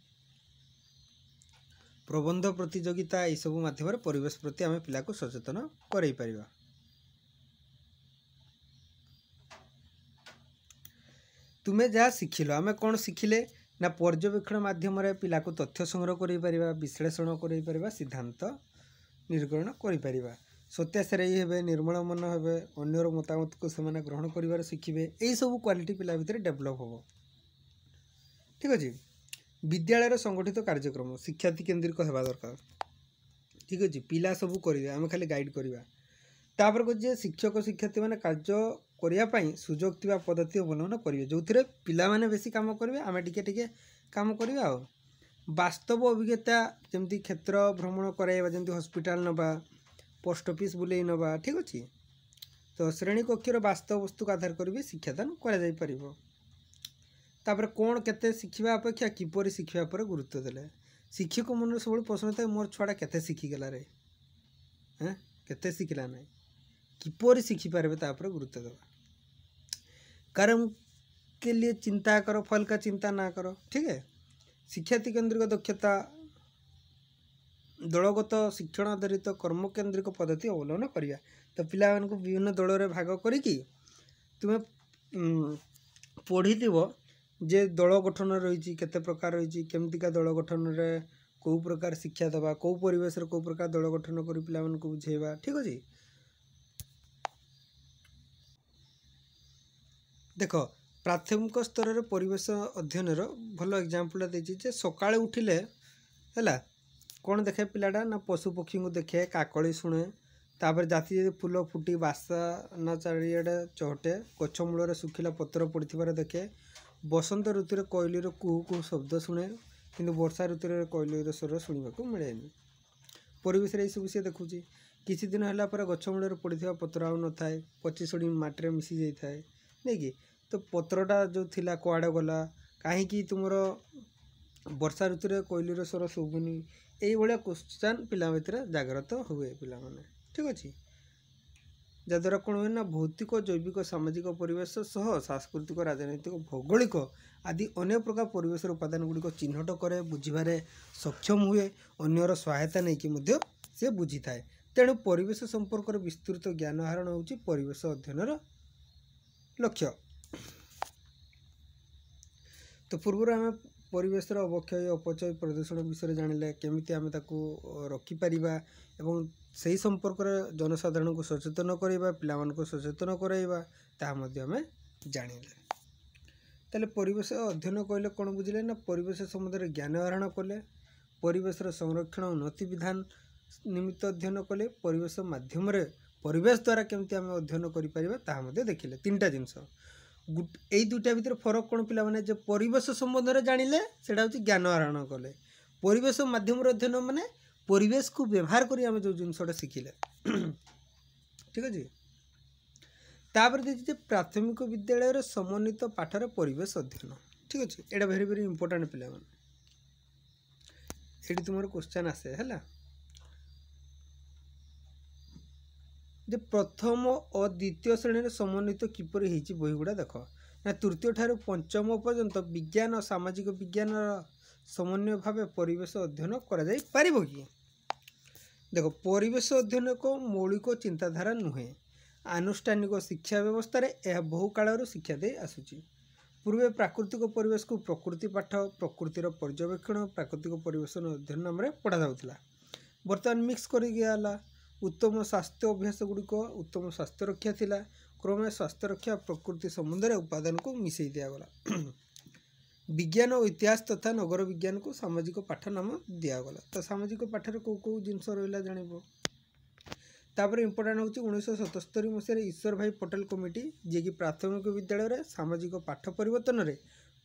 प्रबंध प्रतियोगिता ये सब माध्यम परिवेश प्रति आम पिला को सचेतन करई परिबा। तुम्हें जहाँ शिखिल आम कौन शिखिले ना पर्यवेक्षण माध्यम पिला को तथ्य संग्रह कर विश्लेषण कर सिद्धांत निर्गणन कर सत्याश्रयी हे, निर्मल मन हे, अन्यर मतामत को से ग्रहण कर शिखे। यही सब क्वालिटी पिला भितर डेभलप हो ठीक अच्छे। विद्यालय संगठित कार्यक्रम शिक्षार्थी केन्द्रिक होगा दरकार ठीक अच्छे। पिला सब करेंगे आम खाली गाइड करवा तापर कहे शिक्षक शिक्षार्थी मैंने कार्य करने सुजोग थी पद्धति अवलंबन करेंगे जो थे पिला माने बेसी काम करेंगे आम टिके काम करवा। वास्तव अभिज्ञता जमी क्षेत्र भ्रमण कराइबा जमी हॉस्पिटल नवा, पोस्ट ऑफिस बुले नवा ठीक अच्छे। तो श्रेणी कक्षर वास्तव वस्तु को आधार कर भी शिक्षादान कर तापर कौन केते शिखा अपेक्षा किपर शिखा पर गुरुत्व देले। शिक्षक मन सब प्रश्न था मोर छुआटा केते शिखिगला रे हाँ केते शिखिला ना किपर शिखिपारे गुरुत्व देवा। कर्म के लिए चिंता करो, फल का चिंता ना करो ठीक है। शिक्षार्थी केन्द्रिक दक्षता दलगत शिक्षण आधारित कर्म केन्द्रिक पद्धति अवलंबन करिया। तो पिला को विभिन्न दल रे भाग करिकी तुम्हें पढ़ी जे दल गठन रही केते प्रकार रही केमतिका दल गठन रे कौ प्रकार शिक्षा दबा, कौ परिवेश रे कौ प्रकार दल गठन कर पिला को बुझेबा ठीक अच्छे। देख प्राथमिक स्तर रे परिवेश अध्ययन भल एग्जाम्पल देछि सकाळे उठिले है कौन देखे पिलाटा ना पशु पक्षी को देखे, काकली शुणे, तापर जाति फूल फुटी बासना चारिड़े चहटे, गछ मूल सुखिला पत्र पड़े देखे, बसंत ऋतु कोइलीर कुहू कुहू शब्द शुणे किंतु वर्षा ऋतु कोइलीर स्वर शुणा मिले। परिवेश ये सब सी देखुची किसी दिन है गछ मूल पड़ा पत्र आउ न थाए पची सड़ी मटिरे मिसी जाए नहीं कि। तो पत्रटा जो थिला कुआड़े गला कहीं तुमर वर्षा ऋतु कोइलीर स्वर शुभुनी यही भाया क्वेश्चन पिला भितर जागृत हुए पिला माने ठीक अच्छे। जद्वारा कौन हुए ना भौतिक, जैविक, सामाजिक परिवेश सह सांस्कृतिक, राजनैतिक, भौगोलिक आदि अनेक प्रकार परिवेश उपादान गुड़िक चिन्हट करे बुझे सक्षम हुए, अन्यर सहायता नहीं सी बुझी थाए। तेणु परिवेश संपर्क विस्तृत ज्ञान आहरण होउछि परिवेश अध्ययन लक्ष्य। तो पूर्व आम परिवेश अवक्षय, अपचय, प्रदूषण विषय जानिले केमिति आम ताकू रखिपर एवं सही संपर्क जनसाधारण को सचेतन करवा, पिला को सचेतन कराइबा ताहा आम जानिले। ताले परिवेश अध्ययन कहले कौन बुझिले ना परिवेश सम्बन्ध ज्ञान आहरण कले, परिवेश संरक्षण उन्नति विधान निमित्त अध्ययन कले, परिवेश माध्यम परिवेश द्वारा केमती आम अध्ययन करिपरिबा ताहा देखिले। तीनटा जिनस यही दुईटा भितर फरक कौन पिला माने जे परिवेश संबंध में जानिले सेटा होछि ज्ञान आहरण कले, परिवेश माध्यम अध्ययन माने परिवेश को व्यवहार करी आम जो जिनसटा शिखिले ठीक अच्छे। तापर देखिए प्राथमिक विद्यालय समन्वित पाठर परिवेश अध्ययन ठीक अच्छे। एटा भेरी भेरी इंपोर्टेंट पिला माने एटी तुमर क्वेश्चन आसे है जे प्रथम और द्वितीय श्रेणी समन्वित किपर होती बहीगुड़ा देख ना तृतीय ठार पंचम पर्यंत विज्ञान और सामाजिक विज्ञान समन्वय भाव परिवेश अध्ययन कर देख परिवेश अध्ययन एक मौलिक चिंताधारा नुहे आनुष्ठानिक शिक्षा व्यवस्था यह बहु काल शिक्षा दे आसूची पूर्वे प्राकृतिक परिवेश को प्रकृति पाठ प्रकृतिर पर्यवेक्षण प्राकृतिक परिवेश अध्ययन नाम पढ़ा जाऊला बर्तमान मिक्स कर उत्तम स्वास्थ्य अभ्यास गुड़िक उत्तम स्वास्थ्य रक्षा थिला क्रमे स्वास्थ्य रक्षा प्रकृति संबंध में उपादान को मिसई दिगला विज्ञान और इतिहास तथा नगर विज्ञान को सामाजिक पाठ नाम दिगला तो सामाजिक पाठर कौ कौ जिनस रहा जान तापर इम्पोर्टाट हूँ 1977 मसीह ईश्वर भाई पटेल कमिटी जी कि प्राथमिक विद्यालय में सामाजिक पाठ परिवर्तन में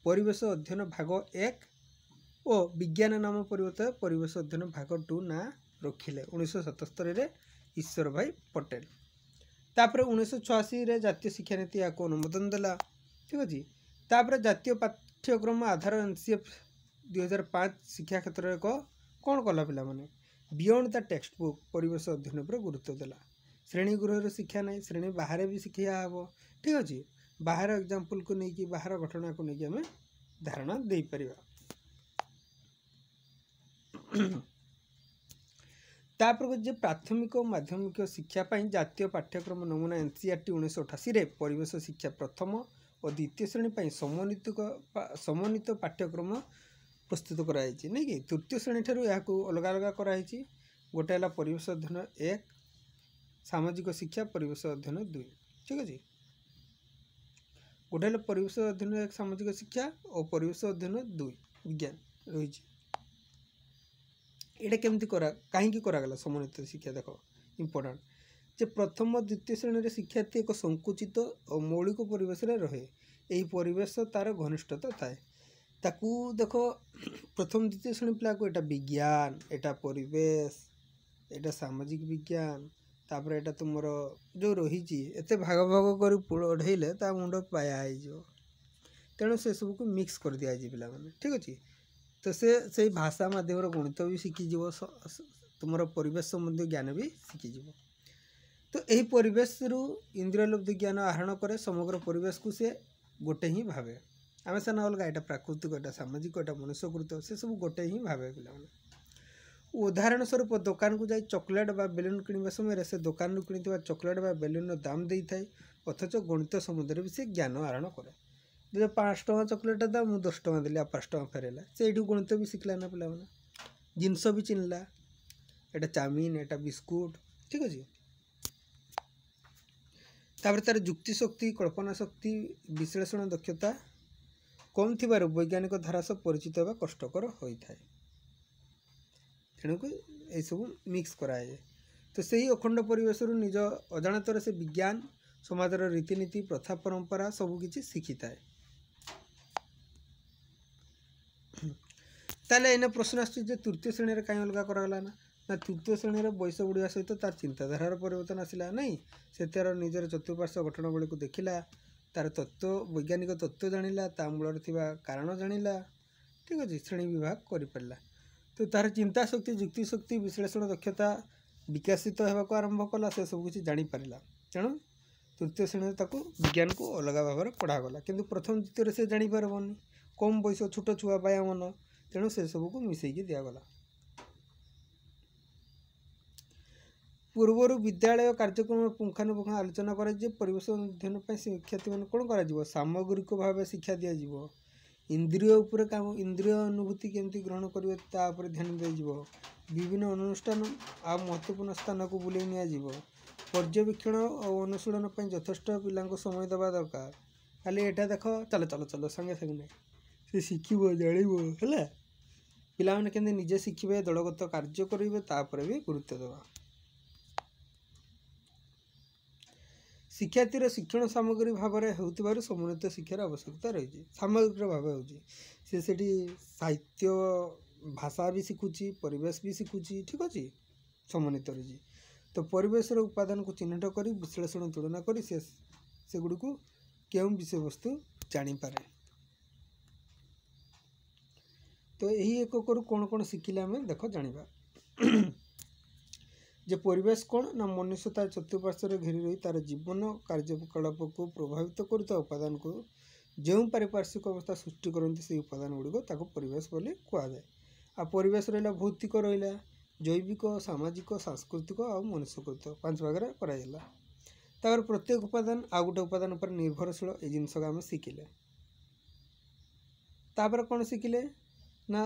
परिवेश अध्ययन भाग 1 और विज्ञान नाम परिवर्तन परिवेश अध्ययन भाग 2 ना रखिले 1977 ईश्वर भाई पटेल तापर 1986 जातीय शिक्षा नीति या अनुमोदन देला ठीक अच्छे तापर जातीय पाठ्यक्रम आधार एनसीएफ 2005 शिक्षा क्षेत्र में कौन कला पिला माने बियॉन्ड द टेक्स्ट बुक परिवेश अध्ययन पर गुरुत्व देला श्रेणी गृह शिक्षा ना श्रेणी बाहर भी शिक्षा हे ठीक अच्छे बाहर एग्जाम्पल को लेकिन बाहर घटना को लेकिन आम धारणा दे पारिबा तापर जे प्राथमिक और माध्यमिक शिक्षा जातीय पाठ्यक्रम नमूना एनसीईआरटी 1988 परिवेश शिक्षा प्रथम और द्वितीय श्रेणी समन्वित पाठ्यक्रम प्रस्तुत कराई नहीं कि तृतीय श्रेणी ठार यह अलग अलग कराई गोटे है परिवेश अध्ययन 1 सामाजिक शिक्षा परिवेश अध्ययन 2 ठीक अच्छे गोटे है परिवेश अध्ययन 1 सामाजिक शिक्षा और परिवेश अध्ययन 2 विज्ञान रही एटा केमती करा कहीं करागला समन्वित शिक्षा देख इम्पोर्टाट जे प्रथम द्वितीय श्रेणी शिक्षार्थी एक संकुचित और मौलिक परिवेश रहे यही परिवेश तार घनिष्ठता थाए ताकू देख प्रथम द्वितीय श्रेणी पिला को एटा विज्ञान एटा परिवेश एटा सामाजिक विज्ञान तापर एटा तुमर जो रही एते भाग भाग कर पढ़ेले ता मुंड पाया हो तेणु से सब को मिक्स कर दिया पिला माने ठीक अच्छे तो से भाषा माध्यम गणित भी शिखीज तुम परिवेश संबंधी ज्ञान भी शिखीज तो यही परिवेश रु इंद्रियलब्धि ज्ञान आहरण करे समग्र परिवेश को से गोटे ही भावे आम से ना अलग एटा प्राकृतिक एटा सामाजिक एटा मनुष्यकृत से सब गोटे ही भावे पे उदाहरण स्वरूप दुकान को जाई चॉकलेट बा बेलून किणवा समय से दुकान कि चॉकलेट बा बेलून दाम दे थाए अथच गणित संबंध में भी से ज्ञान आहरण करे जो 5 टଙ୍କା चॉकलेट दा मु 10 टଙ୍କା देली 5 टଙ୍କା फेरेला से गणित भी शिखला ना पिला जिनस भी चिन्हला एटा चाउमिन एटा बिस्कुट ठीक अच्छे तापर तार जुक्ति शक्ति कल्पना शक्ति विश्लेषण दक्षता कम थी वैज्ञानिक धारा सब परिचित होगा कष्टकर होता है तेणुक यह सब मिक्स कराए तो सही अखंड परिवेश निज अजाणतर से विज्ञान समाजर रीतिनीति प्रथा परंपरा सबकि शिखी थाए ताले एने प्रश्न आसुचे तृतीय श्रेणी कहीं अलग कराला ना तृतीय श्रेणी बयस बढ़िया सहित तार चिंताधारार परिवर्तन आसला नहीं से तार निजर चतुर्पार्श्व घटनावली को देखला तार तत्व वैज्ञानिक तत्व जानिला ता मूल कारण जानिला ठीक अच्छे श्रेणी विभाग कर तो तार चिंता शक्ति जुक्ति शक्ति विश्लेषण दक्षता विकसित होगा आरंभ कला से सबकि जानीपारा तेणु तृतीय श्रेणी ताको विज्ञान को अलग भाव में पढ़ागला किंतु प्रथम द्वितीय से जानीपारबनी कम बयस छोट छुआ बाया मन तेणु से सबको मिसईकी दिगला पूर्वर विद्यालय कार्यक्रम पुंखानुपुंख आलोचना कर परिवेश अध्ययन शिक्षार्थी मैंने कौन कर सामग्रिक भाव शिक्षा दिज्व इंद्रिय उपर काम इंद्रिय अनुभूति केमती ग्रहण करेंगे तापर ध्यान दिज्व विभिन्न अनुष्ठान आ महत्वपूर्ण स्थान को बुले नियाजिव पर्यवेक्षण और अनुशीलन यथेष्ट पिला समय देवा दरकार खाली एटा देख चलो चलो चलो संगे संगे से शिखब जान है पिलाने केमती निजे शिखे दलगत कार्य करेंगे तापर भी गुरुत्व देवा शिक्षार्थी शिक्षण सामग्री भाव में होती समन्वित शिक्षार आवश्यकता रही सामग्रिक भाव हो साहित्य भाषा भी शिखुची परिवेश भी शिखुची ठीक अच्छे समन्वित रही तो परिवेश उपादान को चिन्हट कर विश्लेषण तुलना कर से गुड़ी को क्यों विषय वस्तु जानीपे तो यही एक कौन कौन शिखिले आम देख जाना जे परिवेश कौन ना मनुष्य तार चतुर्पार्श्व घेरी रही तार जीवन कार्यकलाप को प्रभावित करुता उपादान को जो पारिपार्श्विक अवस्था सृष्टि करती से उपादान गुड़िक परिवेश बोली कहुए। आ परिवेश रहा भौतिक रहा जैविक सामाजिक सांस्कृतिक आ मनुष्यकृत 5 भाग कर प्रत्येक उपादान आ गोटे उपादान पर निर्भरशील ये जिनस आम शिखिले। तापर कौन शिखिले ना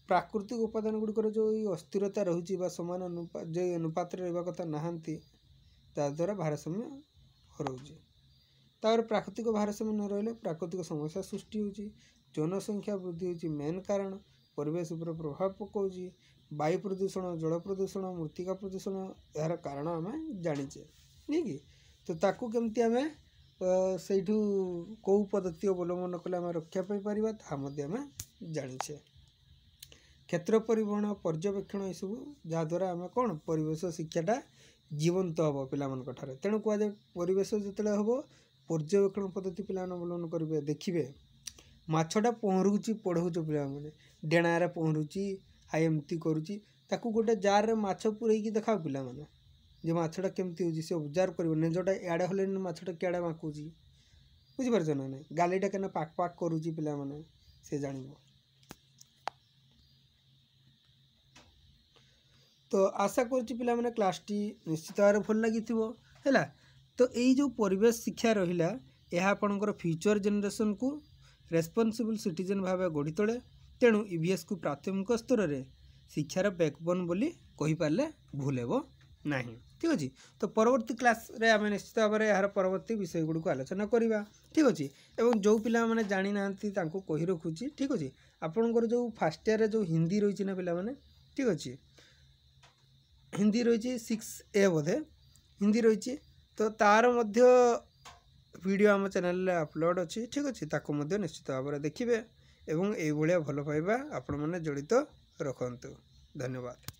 प्राकृतिक उपादान गुड़िकर जो अस्थिरता रही समान जो अनुपात रहा कथा नहांती ताद्वारा भारसाम्य हरउची। तापर प्राकृतिक भारसाम्य न रही प्राकृतिक समस्या सृष्टि होची। जनसंख्या वृद्धि होची मेन कारण परिवेश उपर प्रभाव पकाउची। वायु प्रदूषण जल प्रदूषण मृत्तिका प्रदूषण यार कारण आम जानीचे नहीं कि तो ताकू केमती आम से कौ पद्धति अवलंबन कले आम रक्षा पाई आम जानीचे। क्षेत्र परिवहन पर्यवेक्षण यू जहाद्वारा आम कौन परिवेश शिक्षाटा जीवंत हम पाने तेणु कहुए परिवेश जो हम पर्यवेक्षण पद्धति पे अवलंबन करेंगे देखिए मछटा पहरुची पढ़ाऊच पे डेणार पहरुची आई एमती करुच्ची गोटे जार रे माछ पुरैकी देखा पिला माने जे मछटा केमती होची से ऑब्जर्व कर नेजटा इड़े हले मछटा किड़े माकुची बुझीपार ना ना गालीटा के पाक पाक करुच्ची पिला माने से जान। तो आशा करुच्ची पिला माने क्लास टी निश्चित भाव भल लगी है। तो यही जो परिवेश शिक्षा रहा यह आपणकर फ्यूचर जेनेरेशन को रेस्पॉन्सिबल सिटीजन भाव गढ़ी तोले। तेणु ईवीएस को प्राथमिक स्तर में शिक्षार बैकबोन बोली कही पारे भूल हेब नहीं। ठीक अच्छे तो परवर्ती क्लास रे आम निश्चित भाव में यार परवर्ती विषय गुड़ को आलोचना करवा। ठीक अच्छे एवं जो पिला माने जानी ना कही रखुची। ठीक अच्छे आपणकर जो फास्ट ईयर जो हिंदी रही ना पिला माने ठीक अच्छे हिंदी रही 6A बोधे हिंदी रही तो तार मध्य वीडियो आम चैनल अपलोड अच्छी। ठीक अच्छे ताको मध्य निश्चित भाव में देखिए एवं ये भल पाइबा आपण मैंने जड़ित रखंतु। धन्यवाद।